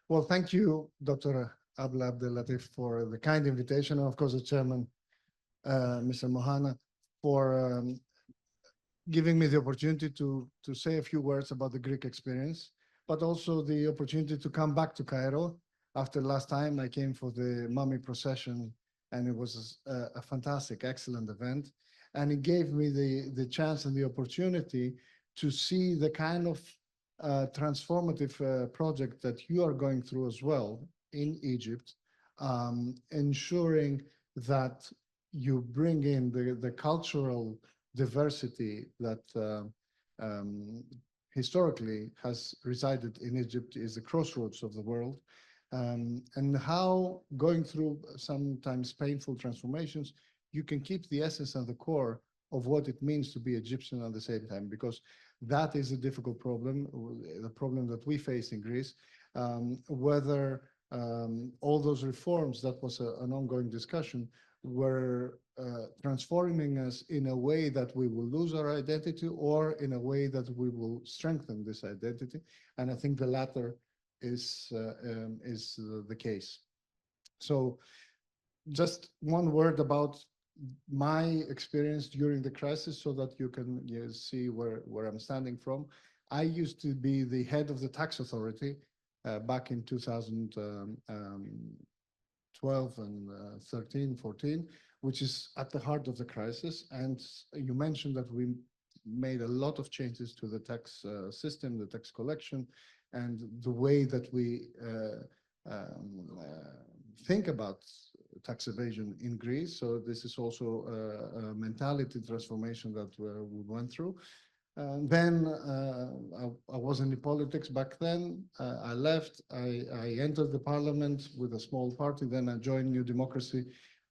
Well, thank you, Dr. Abla Abdelatif, for the kind invitation, and of course, the chairman, Mr. Mohana, for giving me the opportunity to say a few words about the Greek experience, but also the opportunity to come back to Cairo. After last time, I came for the mummy procession, and it was a fantastic, excellent event. And it gave me the chance and the opportunity to see the kind of transformative project that you are going through as well in Egypt, ensuring that you bring in the cultural diversity that historically has resided in Egypt, is the crossroads of the world, and how going through sometimes painful transformations, you can keep the essence and the core of what it means to be Egyptian at the same time, because that is a difficult problem, the problem that we face in Greece, whether all those reforms, that was an ongoing discussion, were transforming us in a way that we will lose our identity or in a way that we will strengthen this identity. And I think the latter is the case. So just one word about my experience during the crisis so that you can see where I'm standing from. I used to be the head of the tax authority back in 2012 and 13, 14, which is at the heart of the crisis. And you mentioned that we made a lot of changes to the tax system, the tax collection, and the way that we think about tax evasion in Greece. So this is also a mentality transformation that we went through. Then I wasn't in politics back then. I left. I entered the parliament with a small party. Then I joined New Democracy.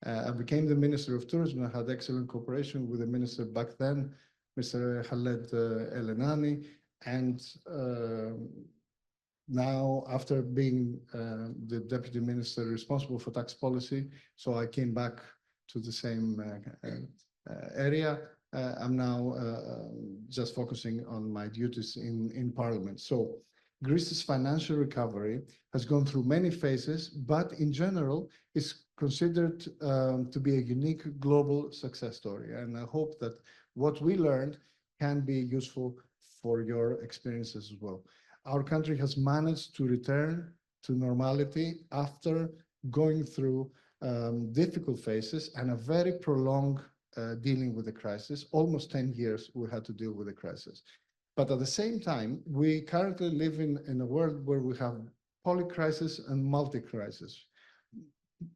I became the Minister of Tourism. I had excellent cooperation with the minister back then, Mr. Khaled Elenani. And now, after being the deputy minister responsible for tax policy, so I came back to the same area. I'm now just focusing on my duties in Parliament. So Greece's financial recovery has gone through many phases, but in general is considered to be a unique global success story. And I hope that what we learned can be useful for your experiences as well. Our country has managed to return to normality after going through difficult phases and a very prolonged dealing with the crisis. Almost 10 years we had to deal with the crisis. But at the same time, we currently live in a world where we have polycrisis and multi-crisis.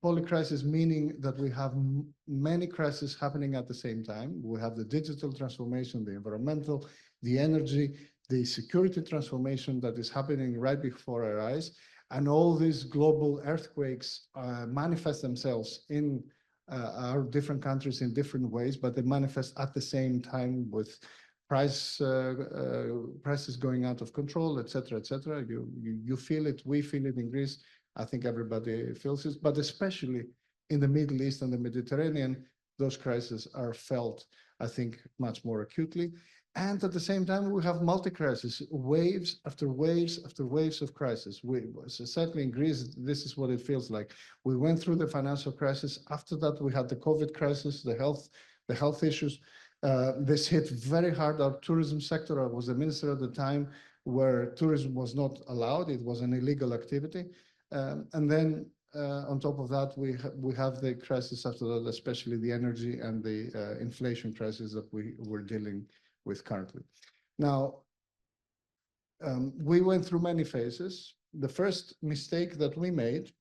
Polycrisis meaning that we have many crises happening at the same time. We have the digital transformation, the environmental, the energy, the security transformation that is happening right before our eyes. And all these global earthquakes manifest themselves in our different countries in different ways, but they manifest at the same time with prices going out of control, et cetera, et cetera. You feel it, we feel it in Greece. I think everybody feels it, but especially in the Middle East and the Mediterranean, those crises are felt, I think, much more acutely. And at the same time, we have multi-crisis, waves after waves after waves of crisis. So certainly in Greece, this is what it feels like. We went through the financial crisis. After that, we had the COVID crisis, the health issues. This hit very hard our tourism sector. I was the minister at the time where tourism was not allowed. It was an illegal activity. And then on top of that, we have the crisis after that, especially the energy and the inflation crisis that we're dealing with currently. Now, we went through many phases. The first mistake that we made,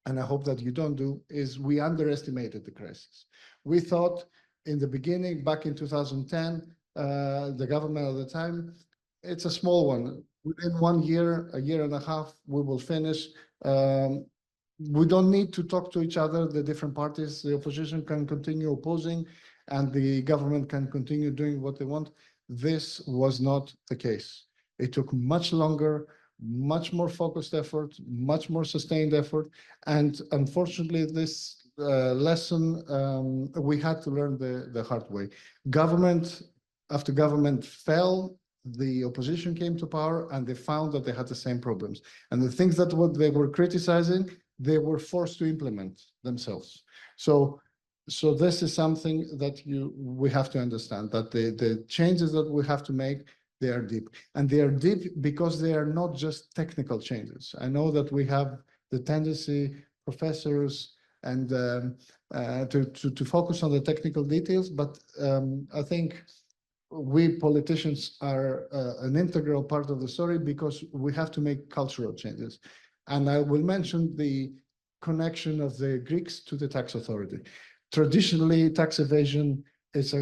and I hope that you don't do, is we underestimated the crisis. We thought in the beginning, back in 2010, the government at the time, it's a small one. Within 1 year, a year and a half, we will finish. We don't need to talk to each other, the different parties. The opposition can continue opposing and the government can continue doing what they want. This was not the case. It took much longer, much more focused effort, much more sustained effort. And unfortunately, this lesson we had to learn the hard way. Government after government fell. the opposition came to power and they found that they had the same problems. And the things that what they were criticizing, they were forced to implement themselves. So this is something that we have to understand, that the changes that we have to make, they are deep. And they are deep because they are not just technical changes. I know that we have the tendency, professors, and to focus on the technical details, but I think we politicians are an integral part of the story because we have to make cultural changes. And I will mention the connection of the Greeks to the tax authority. Traditionally, tax evasion it's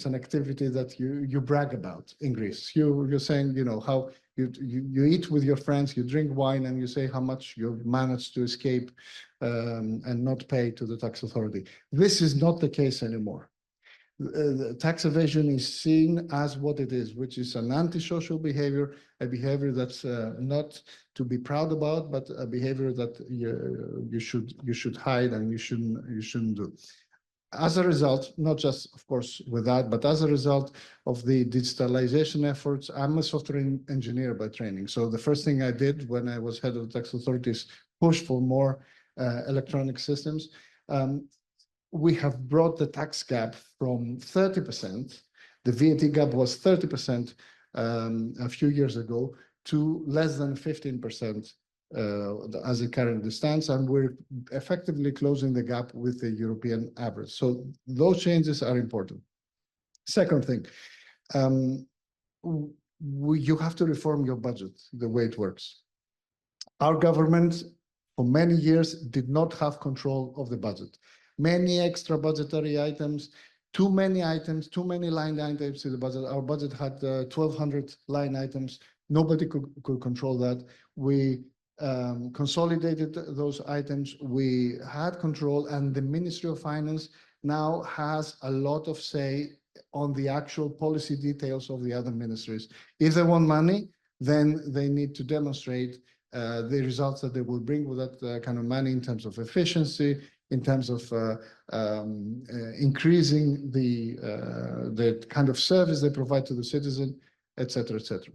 an activity that you brag about in Greece. You're saying, you know, how you eat with your friends, you drink wine, and you say how much you've managed to escape and not pay to the tax authority. This is not the case anymore. Tax evasion is seen as what it is, which is an antisocial behavior, a behavior that's not to be proud about, but a behavior that you should hide and you shouldn't do. As a result, not just, of course, with that, but as a result of the digitalization efforts, I'm a software engineer by training. So the first thing I did when I was head of the tax authorities, push for more electronic systems. We have brought the tax gap from 30%, the VAT gap was 30% a few years ago, to less than 15% as it currently stands, and we're effectively closing the gap with the European average. So those changes are important. Second thing, you have to reform your budget, the way it works. Our government, for many years, did not have control of the budget. Many extra budgetary items, too many items, too many line items in the budget. Our budget had 1,200 line items. Nobody could control that. We consolidated those items. We had control, and the Ministry of Finance now has a lot of say on the actual policy details of the other ministries. If they want money, then they need to demonstrate the results that they will bring with that kind of money in terms of efficiency, in terms of increasing the kind of service they provide to the citizen, et cetera, et cetera.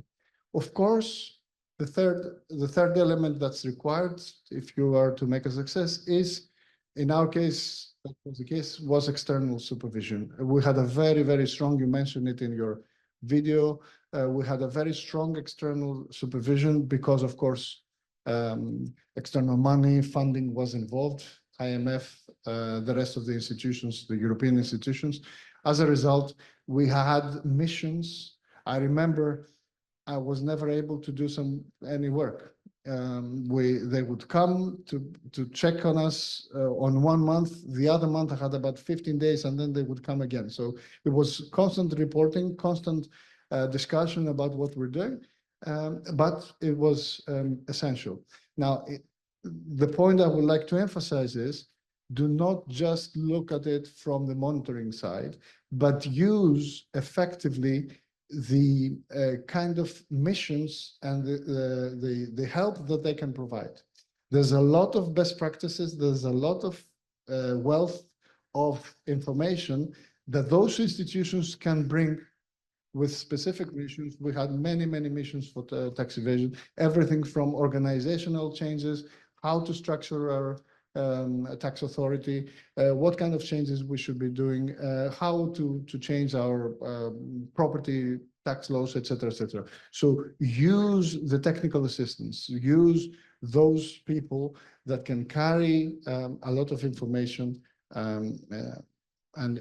Of course, the third element that's required if you are to make a success is, in our case, that was the case, was external supervision. We had a very, very strong, you mentioned it in your video, we had a very strong external supervision because, of course, external money, funding was involved, IMF, the rest of the institutions, the European institutions. As a result, we had missions. I remember I was never able to do any work. They would come to check on us on 1 month. The other month I had about 15 days, and then they would come again. So it was constant reporting, constant discussion about what we're doing, but it was essential. Now, the point I would like to emphasize is, do not just look at it from the monitoring side, but use effectively the kind of missions and the help that they can provide. There's a lot of best practices, there's a lot of wealth of information that those institutions can bring with specific missions. We had many, many missions for tax evasion, everything from organizational changes, how to structure our tax authority, what kind of changes we should be doing, how to change our property tax laws, et cetera, et cetera. So use the technical assistance, use those people that can carry a lot of information and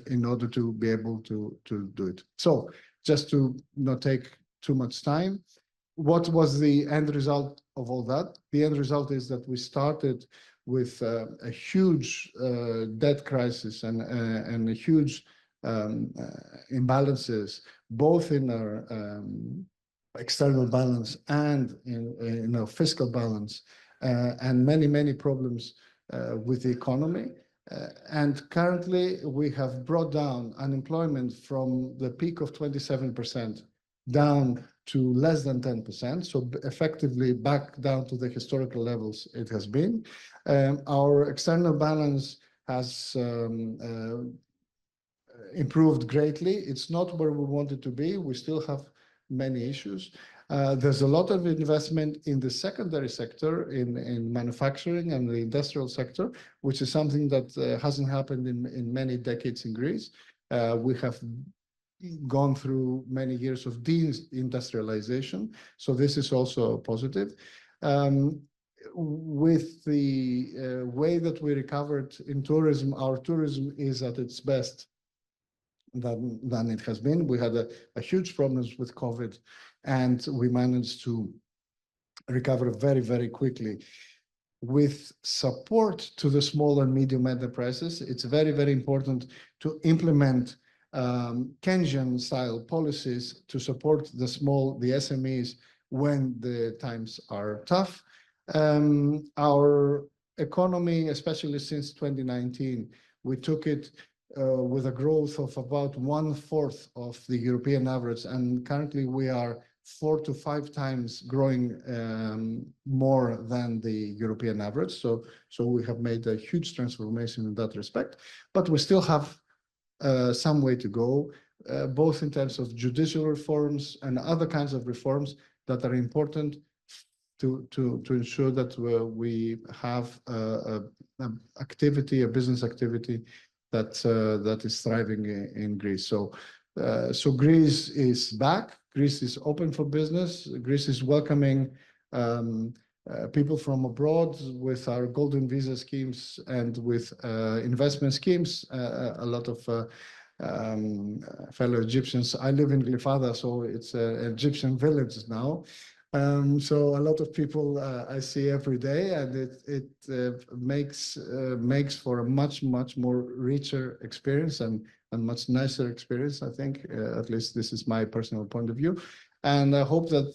in order to be able to do it. So just to not take too much time, what was the end result of all that? The end result is that we started with a huge debt crisis and a huge imbalances, both in our external balance and in our fiscal balance, and many, many problems with the economy. And currently, we have brought down unemployment from the peak of 27% down to less than 10%, so effectively back down to the historical levels it has been. Our external balance has improved greatly. It's not where we want it to be. We still have many issues. There's a lot of investment in the secondary sector, in manufacturing and the industrial sector, which is something that hasn't happened in many decades in Greece. We have gone through many years of deindustrialization, so this is also positive. With the way that we recovered in tourism, our tourism is at its best than it has been. We had a huge problems with COVID, and we managed to recover very, very quickly. With support to the small and medium enterprises, it's very, very important to implement Keynesian-style policies to support the SMEs when the times are tough. Our economy, especially since 2019, we took it with a growth of about 1/4 of the European average, and currently we are 4 to 5 times growing more than the European average. So we have made a huge transformation in that respect, but we still have some way to go, both in terms of judicial reforms and other kinds of reforms that are important to ensure that we have a business activity that is thriving in Greece. So Greece is back. Greece is open for business. Greece is welcoming people from abroad with our golden visa schemes and with investment schemes. A lot of fellow Egyptians. I live in Glyfada, so it's an Egyptian village now. So a lot of people I see every day, and it makes for a much more richer experience and much nicer experience, I think. At least this is my personal point of view. And I hope that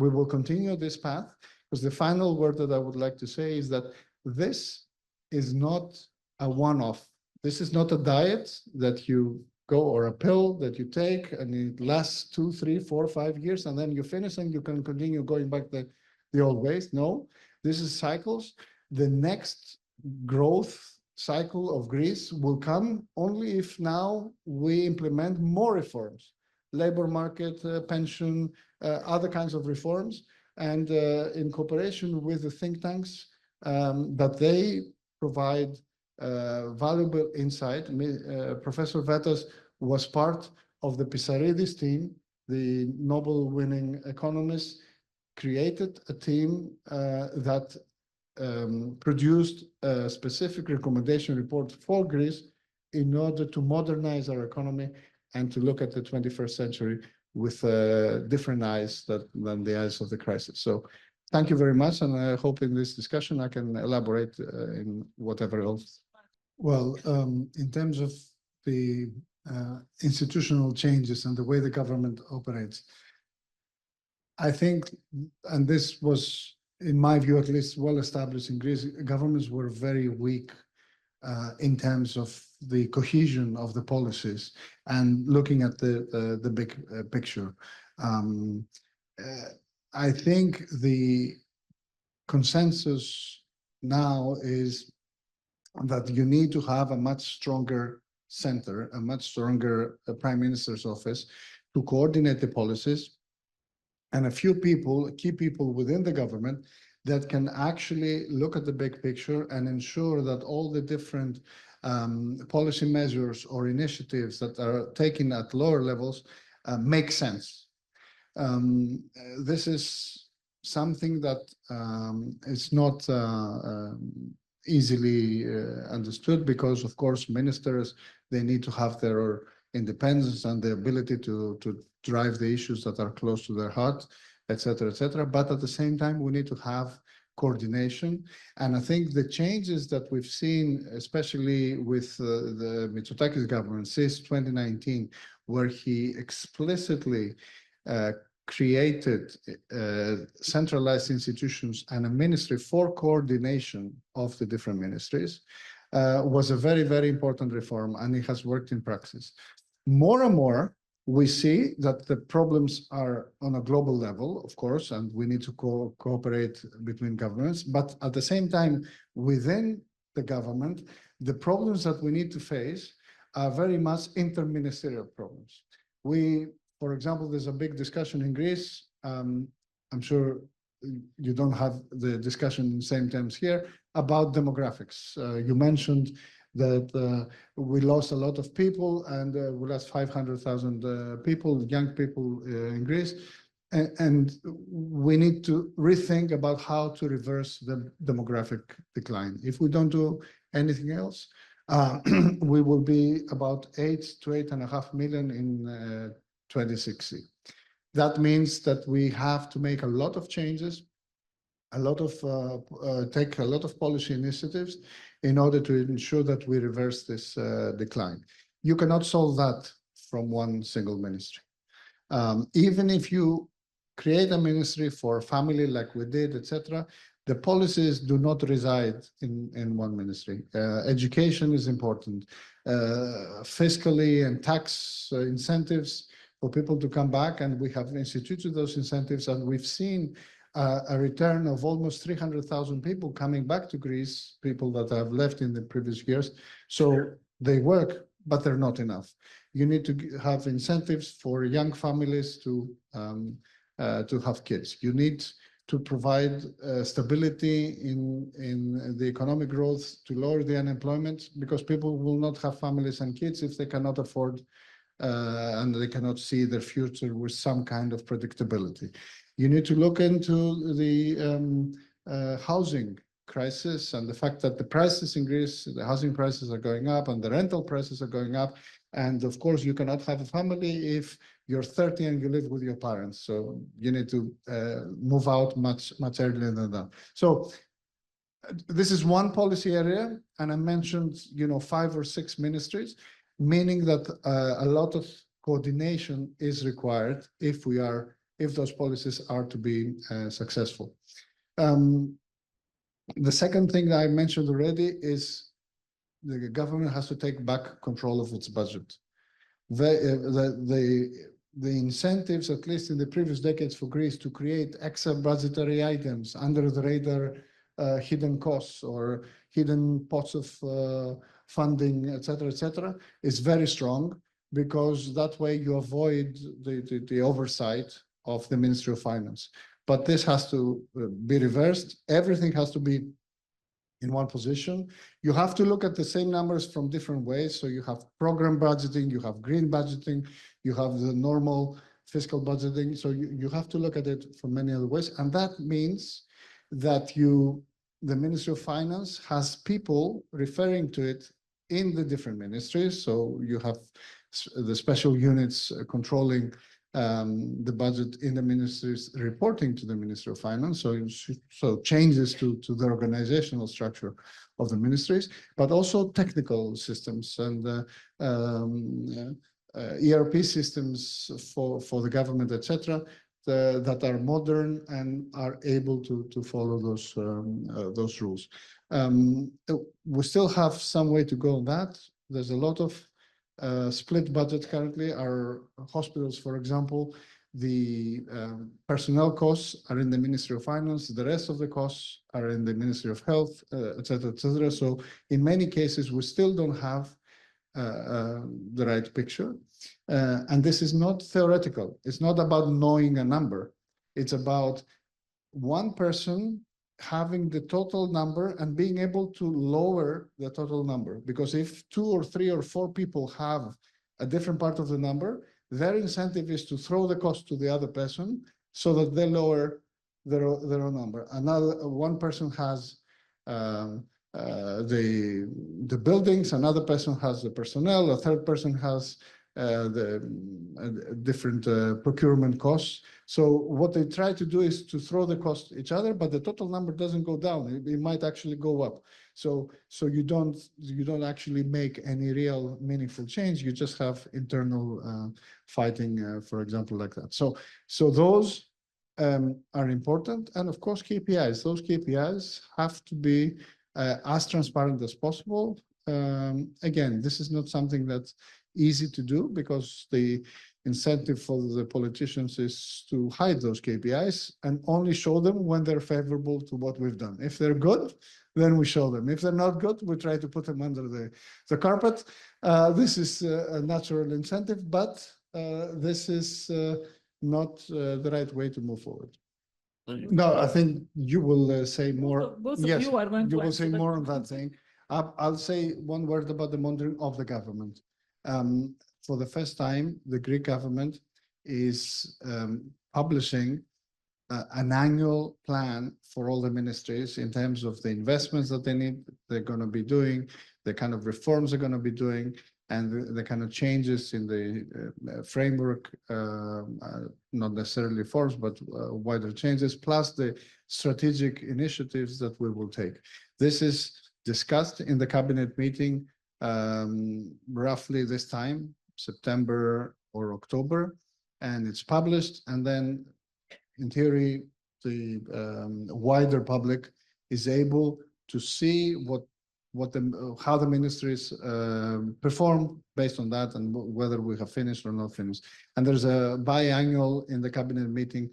we will continue this path, because the final word that I would like to say is that this is not a one-off. This is not a diet that you go, or a pill that you take and it lasts 2, 3, 4, 5 years, and then you finish and you can continue going back the old ways. No, this is cycles. The next growth cycle of Greece will come only if now we implement more reforms, labor market, pension, other kinds of reforms, and in cooperation with the think tanks that they provide valuable insight. Professor Vetas was part of the Pissaridis team, the Nobel-winning economist, created a team that produced a specific recommendation report for Greece in order to modernize our economy and to look at the 21st century with different eyes than the eyes of the crisis. So thank you very much, and I hope in this discussion I can elaborate in whatever else. Well, in terms of the institutional changes and the way the government operates, I think, and this was, in my view at least, well established in Greece, governments were very weak in terms of the cohesion of the policies and looking at the big picture. I think the consensus now is that you need to have a much stronger center, a much stronger Prime Minister's office to coordinate the policies, and a few people, key people within the government that can actually look at the big picture and ensure that all the different policy measures or initiatives that are taken at lower levels make sense. This is something that is not easily understood, because of course ministers, they need to have their independence and the ability to drive the issues that are close to their heart, etc., etc. But at the same time, we need to have coordination. And I think the changes that we've seen, especially with the Mitsotakis government since 2019, where he explicitly created centralized institutions and a ministry for coordination of the different ministries, was a very, very important reform, and it has worked in practice. More and more, we see that the problems are on a global level, of course, and we need to cooperate between governments. But at the same time, within the government, the problems that we need to face are very much interministerial problems. We For example, there's a big discussion in Greece. I'm sure you don't have the discussion in the same terms here about demographics. You mentioned that we lost a lot of people, and we lost 500,000 people, young people in Greece. And we need to rethink about how to reverse the demographic decline. If we don't do anything else, we will be about 8 to 8.5 million in 2060. That means that we have to make a lot of changes, take a lot of policy initiatives in order to ensure that we reverse this decline. You cannot solve that from one single ministry. Even if you create a ministry for family like we did, etc., the policies do not reside in one ministry. Education is important. Fiscally and tax incentives for people to come back, and we have instituted those incentives, and we've seen a return of almost 300,000 people coming back to Greece, people that have left in the previous years. So they work, but they're not enough. You need to have incentives for young families to have kids. You need to provide stability in the economic growth to lower the unemployment, because people will not have families and kids if they cannot afford and they cannot see their future with some kind of predictability. You need to look into the housing crisis and the fact that the prices in Greece, the housing prices are going up and the rental prices are going up. And of course, you cannot have a family if you're 30 and you live with your parents. So you need to move out much earlier than that. So this is one policy area. And I mentioned, 5 or 6 ministries, meaning that a lot of coordination is required if those policies are to be successful. The second thing that I mentioned already is the government has to take back control of its budget. The incentives, at least in the previous decades for Greece, to create extra budgetary items under the radar, hidden costs or hidden pots of funding, etc., is very strong, because that way you avoid the oversight of the Ministry of Finance. But this has to be reversed. Everything has to be in one position. You have to look at the same numbers from different ways. So you have program budgeting, you have green budgeting, you have the normal fiscal budgeting. So you have to look at it from many other ways. And that means that the Ministry of Finance has people referring to it in the different ministries. So you have the special units controlling the budget in the ministries reporting to the Ministry of Finance. So changes to the organizational structure of the ministries, but also technical systems and ERP systems for the government, etc., that are modern and are able to follow those rules. We still have some way to go on that. There's a lot of split budget currently. Our hospitals, for example, the personnel costs are in the Ministry of Finance. The rest of the costs are in the Ministry of Health, etc., etc. So in many cases, we still don't have the right picture. And this is not theoretical. It's not about knowing a number. It's about one person having the total number and being able to lower the total number. Because if 2 or 3 or 4 people have a different part of the number, their incentive is to throw the cost to the other person so that they lower their own number. One person has the buildings, another person has the personnel, a third person has the different procurement costs. So what they try to do is to throw the cost to each other, but the total number doesn't go down. It might actually go up. So you don't actually make any real meaningful change. You just have internal fighting, for example, like that. So those are important, and of course KPIs. Those KPIs have to be as transparent as possible. Again, this is not something that's easy to do, because the incentive for the politicians is to hide those KPIs and only show them when they're favorable to what we've done. If they're good, then we show them. If they're not good, we try to put them under the carpet. This is a natural incentive, but this is not the right way to move forward. No, I think you will say more. Both of Yes, you are going you to will say answer that. more on that thing. I'll say one word about the monitoring of the government. For the first time, the Greek government is publishing an annual plan for all the ministries in terms of the investments that they're going to be doing, the kind of reforms they're going to be doing, and the kind of changes in the framework, not necessarily reforms, but wider changes, plus the strategic initiatives that we will take. This is discussed in the cabinet meeting roughly this time, September or October, and it's published, and then in theory, the wider public is able to see how the ministries perform based on that, and whether we have finished or not finished. And there's a biannual in the cabinet meeting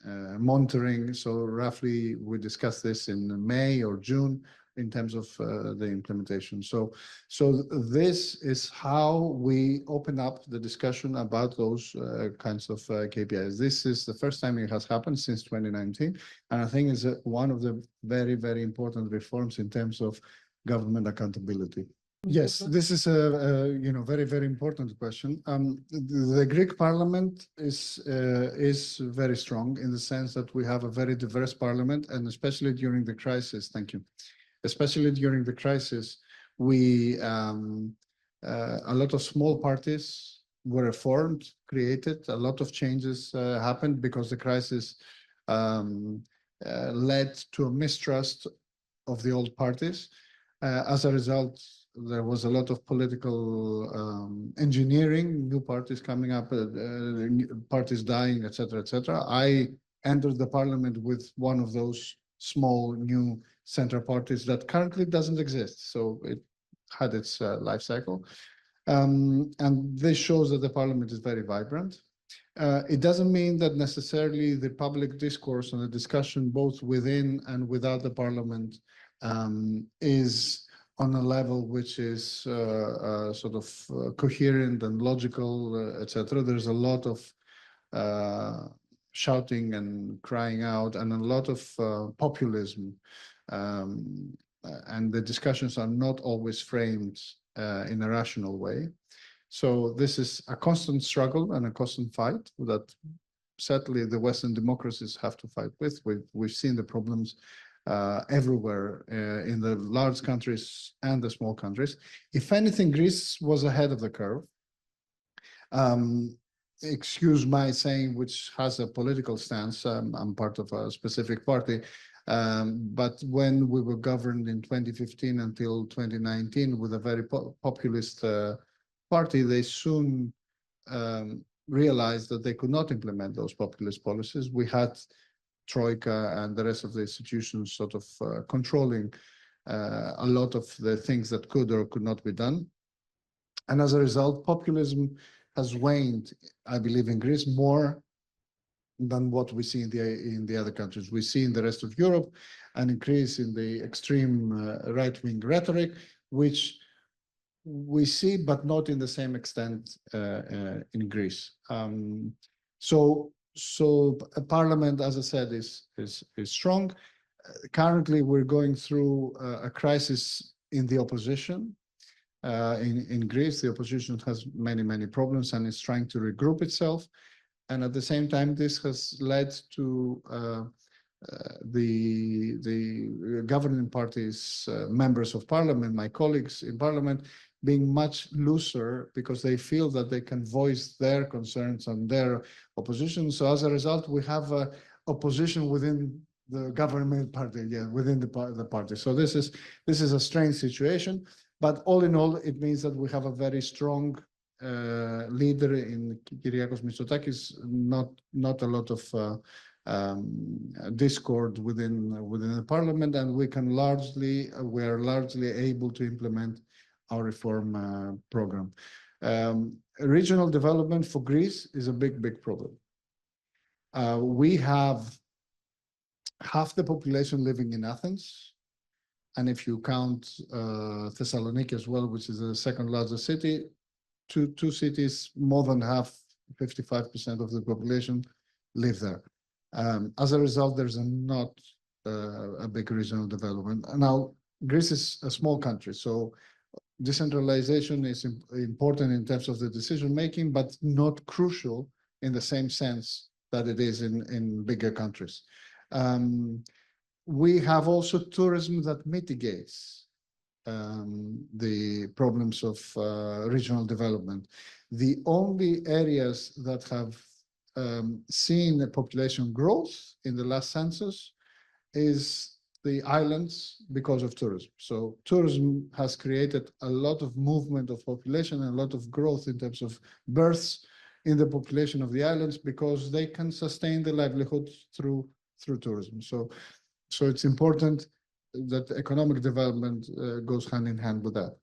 monitoring. So roughly we discuss this in May or June in terms of the implementation. So this is how we open up the discussion about those kinds of KPIs. This is the first time it has happened since 2019, and I think is one of the very, very important reforms in terms of government accountability. Yes, this is a very, very important question. The Greek Parliament is very strong in the sense that we have a very diverse parliament, and especially during the crisis. Thank you. Especially during the crisis, a lot of small parties were formed, created. A lot of changes happened because the crisis led to a mistrust of the old parties. As a result, there was a lot of political engineering, new parties coming up, parties dying, etc., etc. I entered the parliament with one of those small new center parties that currently doesn't exist. So it had its life cycle. And this shows that the parliament is very vibrant. It doesn't mean that necessarily the public discourse and the discussion both within and without the parliament is on a level which is sort of coherent and logical, etc. There's a lot of shouting and crying out and a lot of populism. And the discussions are not always framed in a rational way. So this is a constant struggle and a constant fight that certainly the Western democracies have to fight with. We've seen the problems everywhere in the large countries and the small countries. If anything, Greece was ahead of the curve. Excuse my saying, which has a political stance. I'm part of a specific party. But when we were governed in 2015 until 2019 with a very populist party, they soon realized that they could not implement those populist policies. We had Troika and the rest of the institutions sort of controlling a lot of the things that could or could not be done. And as a result, populism has waned, I believe, in Greece more than what we see in the other countries. We see in the rest of Europe an increase in the extreme right-wing rhetoric, which we see, but not in the same extent in Greece. So a parliament, as I said, is strong. Currently, we're going through a crisis in the opposition. In Greece, the opposition has many problems and is trying to regroup itself. And at the same time, this has led to the governing parties, members of parliament, my colleagues in parliament, being much looser because they feel that they can voice their concerns and their opposition. So as a result, we have opposition within the government party, within the party. So this is a strange situation, but all in all, it means that we have a very strong leader in Kyriakos Mitsotakis, not a lot of discord within the parliament, and we are largely able to implement our reform program. Regional development for Greece is a big problem. We have half the population living in Athens, and if you count Thessaloniki as well, which is the second largest city, two cities, more than half, 55% of the population live there. As a result, there's not a big regional development. Now, Greece is a small country, so decentralization is important in terms of the decision making, but not crucial in the same sense that it is in bigger countries. We have also tourism that mitigates the problems of regional development. The only areas that have seen a population growth in the last census is the islands because of tourism. So tourism has created a lot of movement of population and a lot of growth in terms of births in the population of the islands because they can sustain the livelihood through tourism. So it's important that economic development goes hand in hand with that.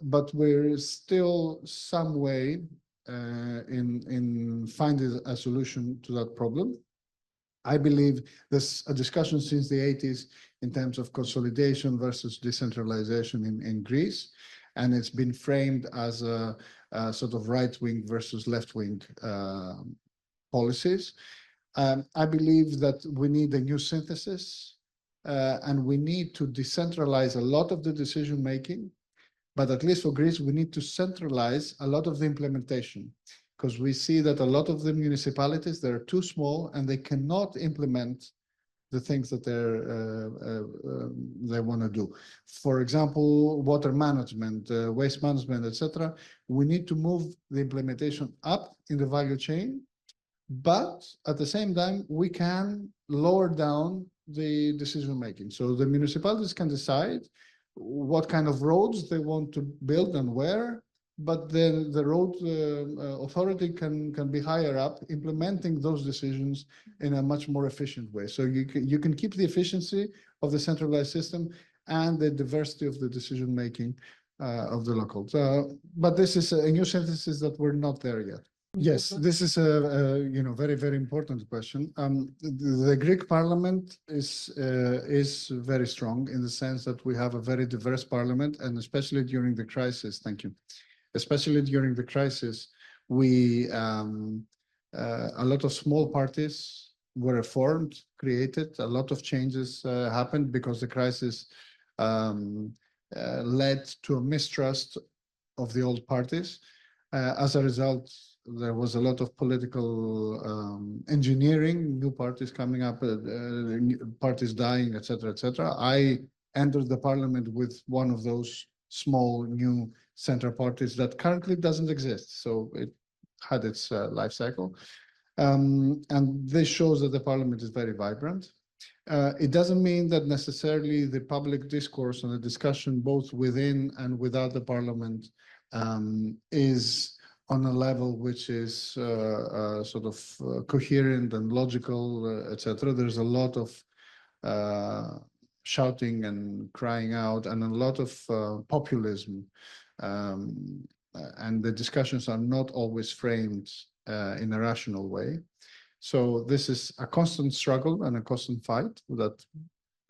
But we're still some way in finding a solution to that problem. I believe there's a discussion since the 80s in terms of consolidation versus decentralization in Greece, and it's been framed as a sort of right-wing versus left-wing policies. I believe that we need a new synthesis, and we need to decentralize a lot of the decision-making, but at least for Greece, we need to centralize a lot of the implementation, because we see that a lot of the municipalities, they're too small and they cannot implement the things that they want to do. For example, water management, waste management, etc. We need to move the implementation up in the value chain, but at the same time, we can lower down the decision making. So the municipalities can decide what kind of roads they want to build and where, but then the road authority can be higher up, implementing those decisions in a much more efficient way. So you can keep the efficiency of the centralized system and the diversity of the decision making of the local. But this is a new synthesis that we're not there yet. Yes, this is a very, very important question. The Greek Parliament is very strong in the sense that we have a very diverse parliament, and especially during the crisis. Thank you. Especially during the crisis, a lot of small parties were formed, created. A lot of changes happened because the crisis led to a mistrust of the old parties. As a result, there was a lot of political engineering, new parties coming up, parties dying, etc., etc. I entered the parliament with one of those small new center parties that currently doesn't exist. So it had its life cycle. And this shows that the parliament is very vibrant. It doesn't mean that necessarily the public discourse and the discussion both within and without the parliament is on a level which is sort of coherent and logical, etc. There's a lot of shouting and crying out and a lot of populism. And the discussions are not always framed in a rational way. So this is a constant struggle and a constant fight that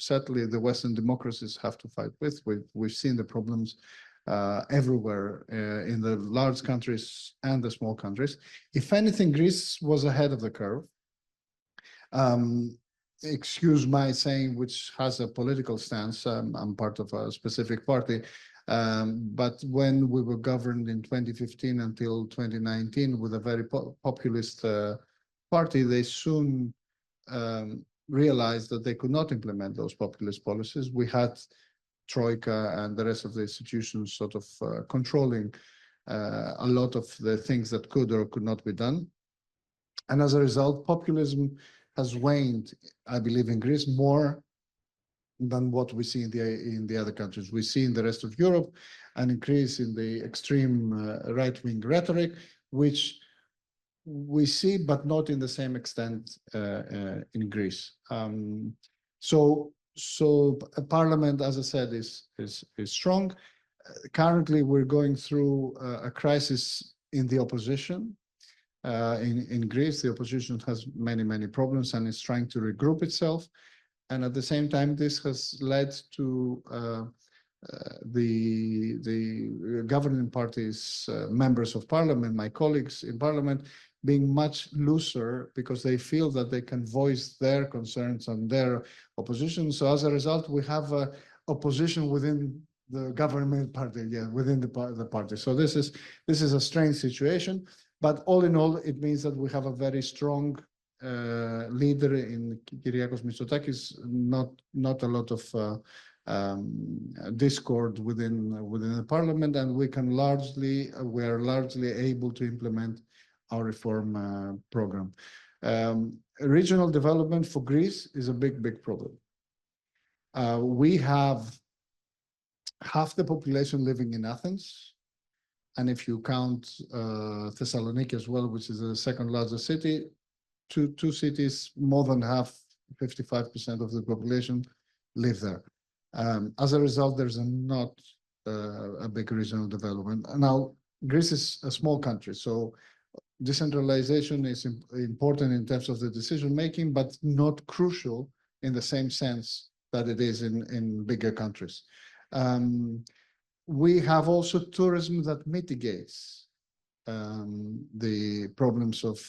certainly the Western democracies have to fight with. We've seen the problems everywhere in the large countries and the small countries. If anything, Greece was ahead of the curve. Excuse my saying, which has a political stance. I'm part of a specific party. But when we were governed in 2015 until 2019 with a very populist party, they soon realized that they could not implement those populist policies. We had Troika and the rest of the institutions sort of controlling a lot of the things that could or could not be done. And as a result, populism has waned, I believe, in Greece more than what we see in the other countries. We see in the rest of Europe an increase in the extreme right-wing rhetoric, which we see, but not in the same extent in Greece. So a parliament, as I said, is strong. Currently, we're going through a crisis in the opposition. In Greece, the opposition has many problems and is trying to regroup itself. And at the same time, this has led to the governing party's members of parliament, my colleagues in parliament, being much looser because they feel that they can voice their concerns and their opposition. So as a result, we have a opposition within the government party, within the party. So this is a strange situation, but all in all, it means that we have a very strong leader in Kyriakos Mitsotakis, not a lot of discord within the parliament, and we are largely able to implement our reform program. Regional development for Greece is a big problem. We have half the population living in Athens, and if you count Thessaloniki as well, which is the second largest city, two cities, more than half, 55% of the population live there. As a result, there's not a big regional development. Now, Greece is a small country, so decentralization is important in terms of the decision-making, but not crucial in the same sense that it is in bigger countries. We have also tourism that mitigates the problems of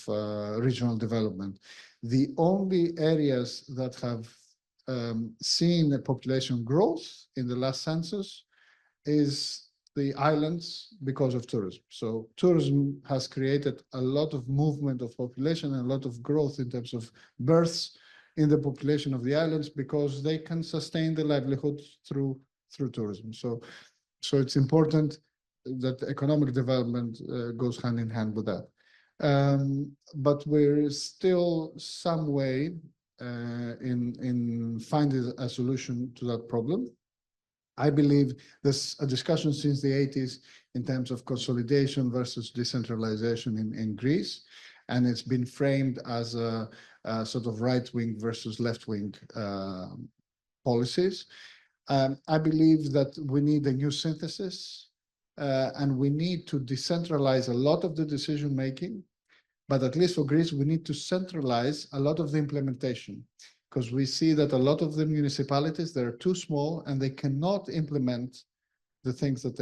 regional development. The only areas that have seen a population growth in the last census is the islands because of tourism. So tourism has created a lot of movement of population and a lot of growth in terms of births in the population of the islands because they can sustain the livelihood through tourism. So it's important that economic development goes hand in hand with that. But we're still some way in finding a solution to that problem. I believe there's a discussion since the 80s in terms of consolidation versus decentralization in Greece, and it's been framed as a sort of right-wing versus left-wing policies. I believe that we need a new synthesis, and we need to decentralize a lot of the decision-making, but at least for Greece, we need to centralize a lot of the implementation, because we see that a lot of the municipalities, they're too small and they cannot implement the things that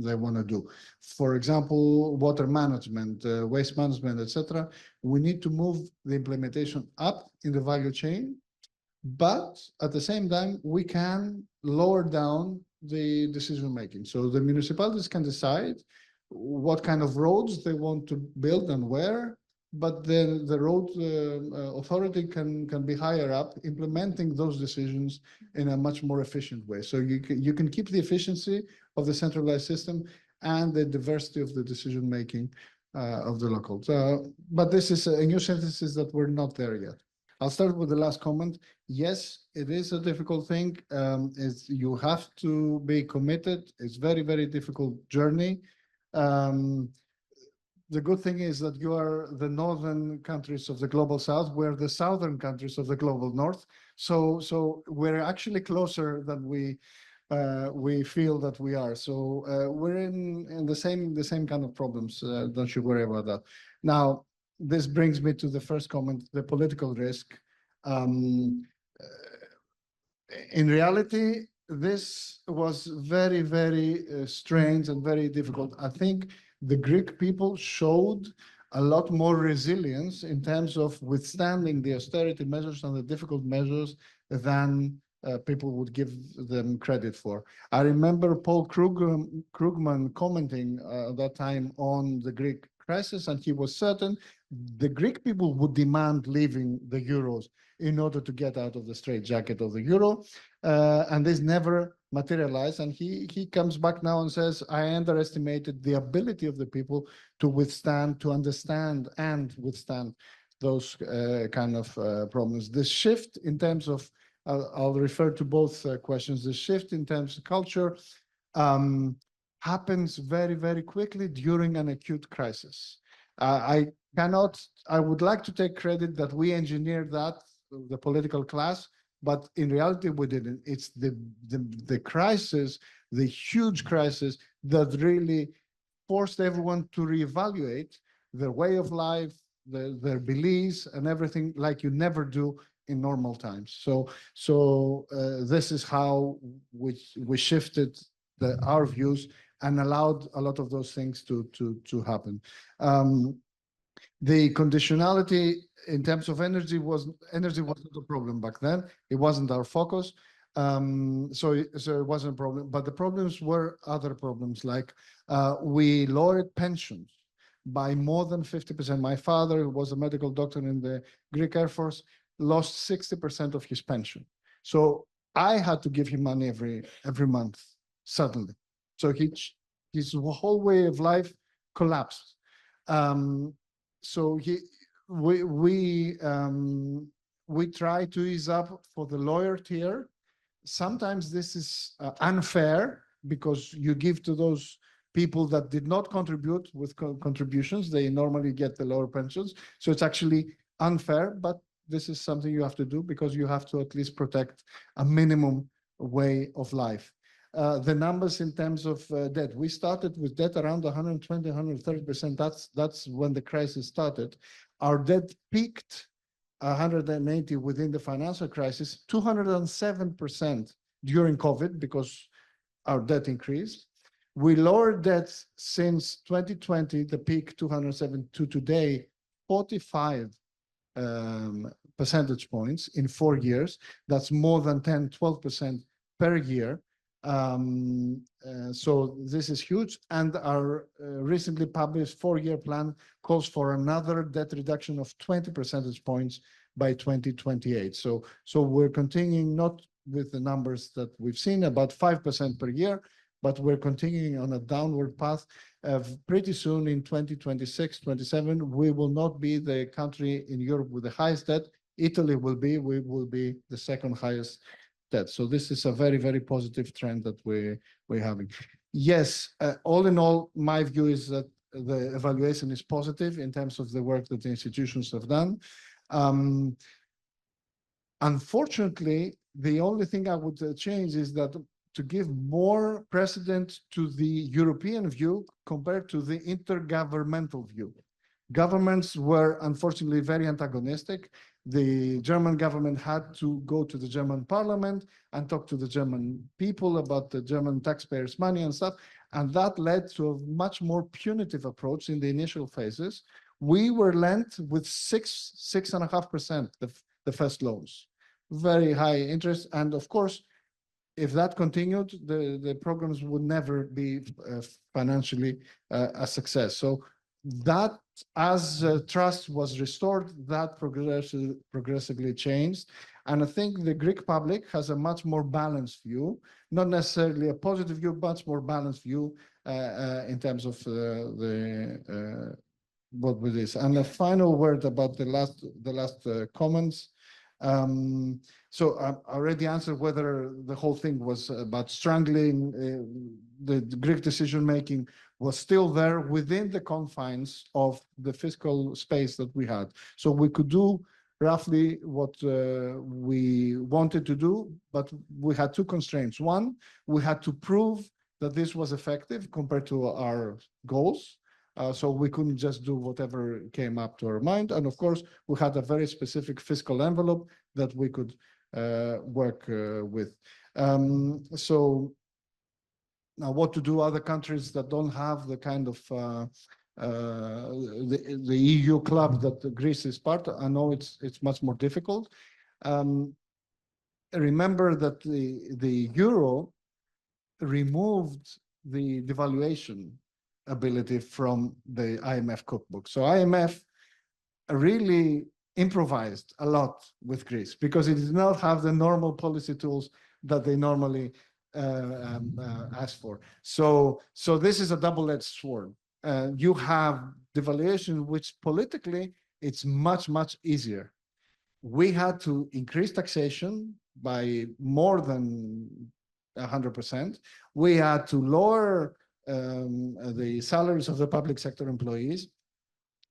they want to do. For example, water management, waste management, etc. We need to move the implementation up in the value chain, but at the same time, we can lower down the decision making. So the municipalities can decide what kind of roads they want to build and where, but then the road authority can be higher up, implementing those decisions in a much more efficient way. So you can keep the efficiency of the centralized system and the diversity of the decision making of the local. But this is a new synthesis that we're not there yet. I'll start with the last comment. Yes, it is a difficult thing. You have to be committed. It's very, very difficult journey. The good thing is that you are the northern countries of the global south. We're the southern countries of the global north. So we're actually closer than we feel that we are. So we're in the same kind of problems. Don't you worry about that. Now, this brings me to the first comment, the political risk. In reality, this was very, very strange and very difficult. I think the Greek people showed a lot more resilience in terms of withstanding the austerity measures and the difficult measures than people would give them credit for. I remember Paul Krugman commenting at that time on the Greek crisis, and he was certain the Greek people would demand leaving the euros in order to get out of the straitjacket of the euro, and this never materialized. And he comes back now and says, I underestimated the ability of the people to withstand, to understand and withstand those kind of problems. The shift in terms of, I'll refer to both questions, the shift in terms of culture happens very, very quickly during an acute crisis. I would like to take credit that we engineered that, the political class, but in reality, we didn't. It's the crisis, the huge crisis that really forced everyone to reevaluate their way of life, their beliefs and everything like you never do in normal times. So this is how we shifted our views and allowed a lot of those things to happen. The conditionality in terms of energy wasn't a problem back then. It wasn't our focus. So it wasn't a problem. But the problems were other problems, like we lowered pensions by more than 50%. My father, who was a medical doctor in the Greek Air Force, lost 60% of his pension. So I had to give him money every month suddenly. So his whole way of life collapsed. So we try to ease up for the lower tier. Sometimes this is unfair because you give to those people that did not contribute with contributions. They normally get the lower pensions. So it's actually unfair, but this is something you have to do because you have to at least protect a minimum way of life. The numbers in terms of debt, we started with debt around 120, 130%. That's when the crisis started. Our debt peaked 180 within the financial crisis, 207% during COVID because our debt increased. We lowered debt since 2020, the peak 207 to today, 45 percentage points in 4 years. That's more than 10, 12% per year. So this is huge. And our recently published 4-year plan calls for another debt reduction of 20 percentage points by 2028. So we're continuing not with the numbers that we've seen, about 5% per year, but we're continuing on a downward path. Pretty soon in 2026, 27, we will not be the country in Europe with the highest debt. Italy will be, we will be the second highest debt. So this is a very, very positive trend that we're having. Yes, all in all, my view is that the evaluation is positive in terms of the work that the institutions have done. Unfortunately, the only thing I would change is that to give more precedence to the European view compared to the intergovernmental view. Governments were unfortunately very antagonistic. The German government had to go to the German parliament and talk to the German people about the German taxpayers' money and stuff. And that led to a much more punitive approach in the initial phases. We were lent with 6.5%, the first loans, very high interest. And of course, if that continued, the programs would never be financially a success. So that, as trust was restored, that progressively changed. And I think the Greek public has a much more balanced view, not necessarily a positive view, much more balanced view in terms of what with this. And a final word about the last comments. So I already answered whether the whole thing was about strangling. The Greek decision-making was still there within the confines of the fiscal space that we had. So we could do roughly what we wanted to do, but we had two constraints. One, we had to prove that this was effective compared to our goals. So we couldn't just do whatever came up to our mind. And of course, we had a very specific fiscal envelope that we could work with. So now what to do other countries that don't have the kind of the EU club that Greece is part of? I know it's much more difficult. Remember that the euro removed the devaluation ability from the IMF cookbook. So IMF really improvised a lot with Greece because it did not have the normal policy tools that they normally ask for. So this is a double-edged sword. You have devaluation, which politically it's much, much easier. We had to increase taxation by more than 100%. We had to lower the salaries of the public sector employees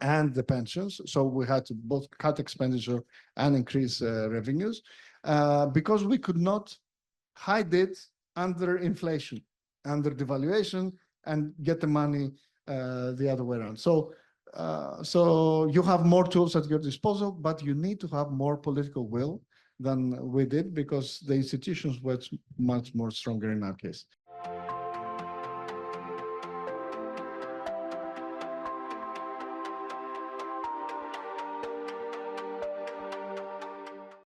and the pensions. So we had to both cut expenditure and increase revenues because we could not hide it under inflation, under devaluation, and get the money the other way around. So So you have more tools at your disposal, but you need to have more political will than we did because the institutions were much more stronger in our case.